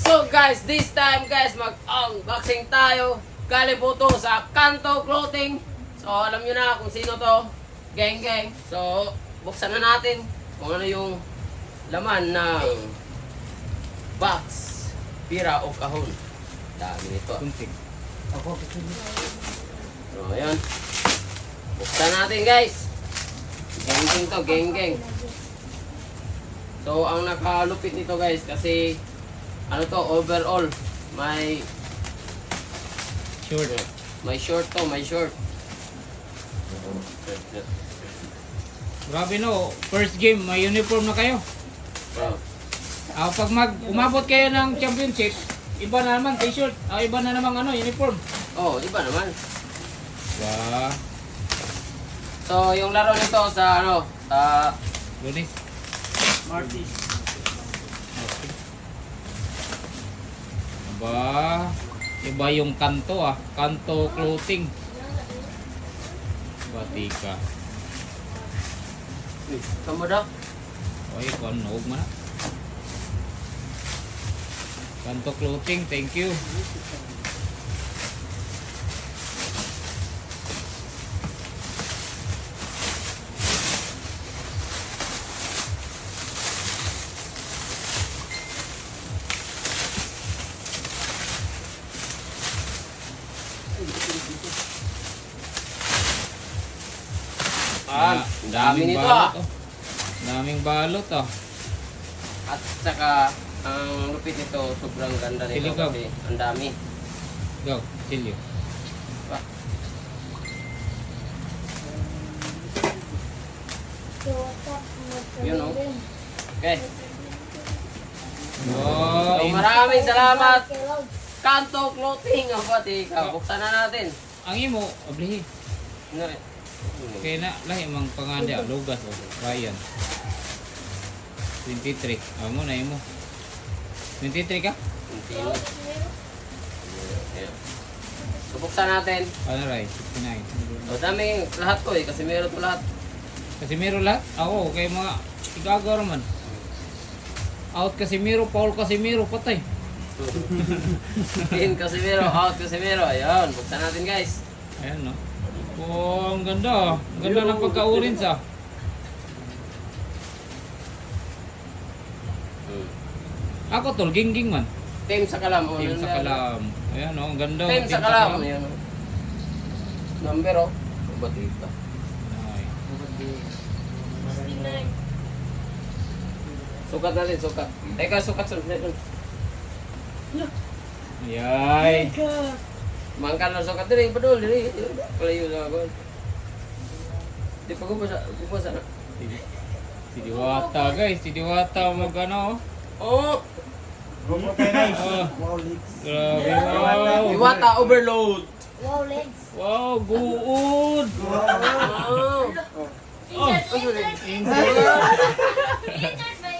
So guys, this time guys, mag-unboxing tayo. Galing po to sa Kanto Clothing. So alam nyo na kung sino to. Gang gang. So buksan na natin kung ano yung laman ng box, pira o kahon. Dami nito. Kunting. So ayan. Buksan natin guys. Gang gang to, gang gang. So ang nakalupit nito guys kasi ano to, overall may Short. short to, may short. Grabe no, first game, may uniform na kayo. Wow. Pag umabot kayo ng championship, iba na naman t-shirt. Iba na naman uniform. Oh, iba naman. Wow. So yung laro nito sa sa Lunis. Smarties. Okay. Aba, iba yung Kanto Kanto Clothing. Batika. Kamu daw? Oy, huwag mo na. Kanto Clothing, thank you. Dami nito balot, Daming balot At saka ang lupit nito, sobrang ganda nito Siligaw. kasi ang dami. Go, silyo. Pa. Yun o. Okay. Oh, So, maraming salamat. Kanto Clothing. Ang pati ka. Buksan na natin. ang imo, ablihi. Ano rin? Kaya na, lahi mang panganda, lugas o, Ryan. 23. Amo na imo. 23 ka? Hindi na. Ayan. So, buksan natin. Ano Ray? 59. O, dami lahat ko kasi meron ko lahat. Kasi meron lahat? Ako, kay mga igagawa man. Out Casimiro, Paul Casimiro, patay. In Casimiro, out Casimiro. Ayun, buksan natin guys. Ayan no. Oh, ang ganda. Ang ganda ng pagka-orange Ako tol, gingging man. Team sa kalam. O, Team yun sa yan. kalam. Ayan no, ang ganda. Team sa kalam. Ayun. Number o. Ba't dito? Ay. Sukat natin, sukat. Teka, sukat sa Yay. Mangkal na sukat diri, padul diri. Palayo sa ako. Di pa ko sa na. Si Diwata guys, si Diwata mag Oh, Oh, grabe wow. Iwata overload. Wow, legs. Wow, good. Oh.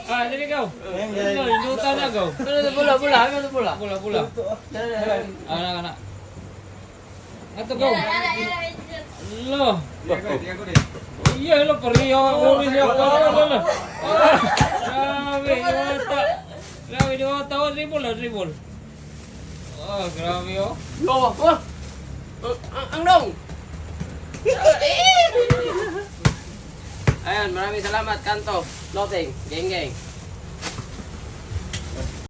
Oh, dili go. Ano, induta na go. Ano na pula, pula, ano na pula? Pula, pula. Ana. Ato go. Lo. Iya, lo pariyo ako rin siya. Grabe, Diwata. Grabe, Diwata. Dribble. Oh, grabe oh. Go, oh. Ang dong. Ayan, maraming salamat Kanto Clothing. Geng geng.